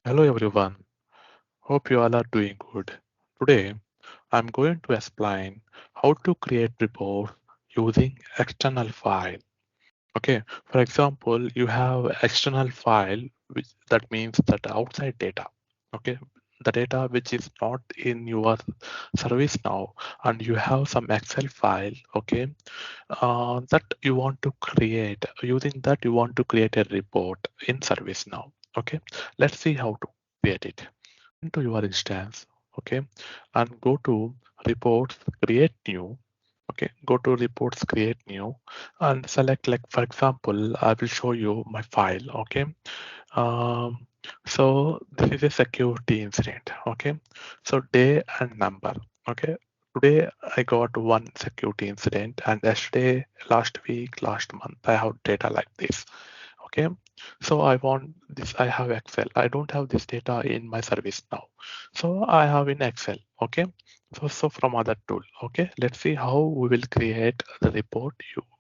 Hello everyone, hope you all are doing good. Today I'm going to explain how to create reports using external file. Okay, for example, you have external file, which that means that outside data. Okay, the data which is not in your service now, and you have some Excel file. Okay, that you want to create. Using that, you want to create a report in service now. Okay, let's see how to create it. Into your instance, okay, and go to reports, create new. Okay, go to reports, create new, and select, like, for example, I will show you my file. Okay, um, so this is a security incident. Okay, so day and number. Okay, today I got one security incident, and yesterday, last week, last month, I have data like this. Okay, so I want this. I have Excel. I don't have this data in my service now, so I have in Excel. Okay, so from other tool. Okay, let's see how we will create the report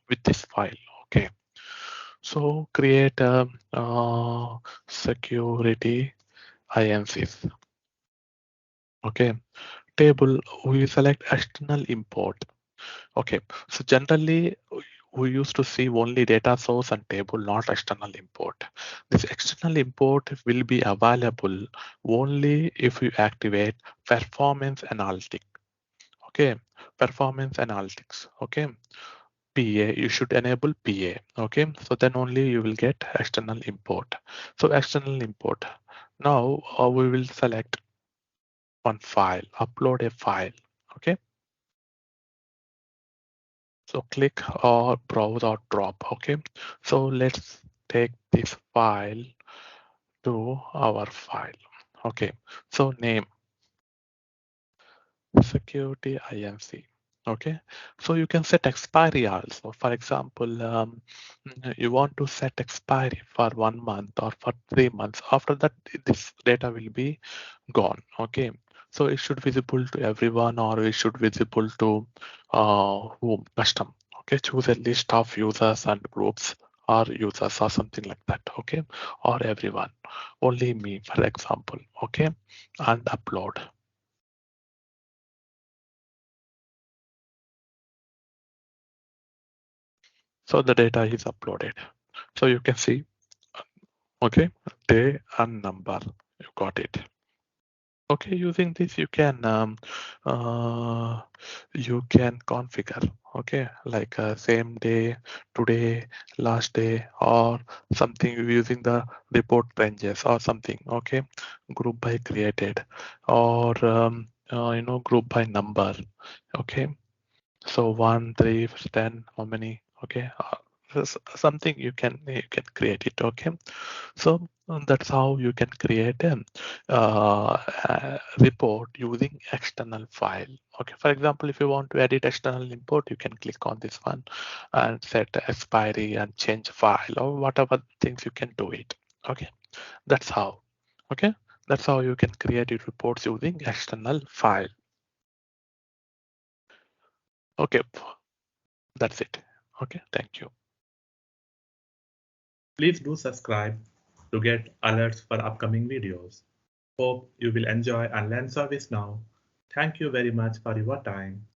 with this file. Okay, so create a security INCs. Okay, table, we select external import. Okay, so generally we used to see only data source and table, not external import. This external import will be available only if you activate performance analytics. Okay, performance analytics. Okay, PA, you should enable PA. Okay, so then only you will get external import. So external import. Now we will select one file, upload a file. Okay, so click or browse or drop. Okay, so let's take this file to our file. Okay, so name security INC. Okay, so you can set expiry also. For example, you want to set expiry for 1 month or for 3 months. After that, this data will be gone. Okay, so it should visible to everyone, or it should visible to whom, custom. Okay, choose a list of users and groups, or users, or something like that. Okay, or everyone, only me, for example. Okay, and upload. So the data is uploaded. So you can see, okay, day and number, you got it. Okay, using this you can configure. Okay, like same day, today, last day, or something using the report ranges or something. Okay, group by created, or group by number. Okay, so 1, 3, 10, how many? Okay, something you can create it. Okay, so that's how you can create a report using external file. Okay, for example, if you want to edit external import, you can click on this one and set expiry and change file, or whatever things you can do it. Okay, that's how. Okay, that's how you can create your reports using external file. Okay, that's it. Okay, thank you. Please do subscribe to get alerts for upcoming videos. Hope you will enjoy and learn ServiceNow. Thank you very much for your time.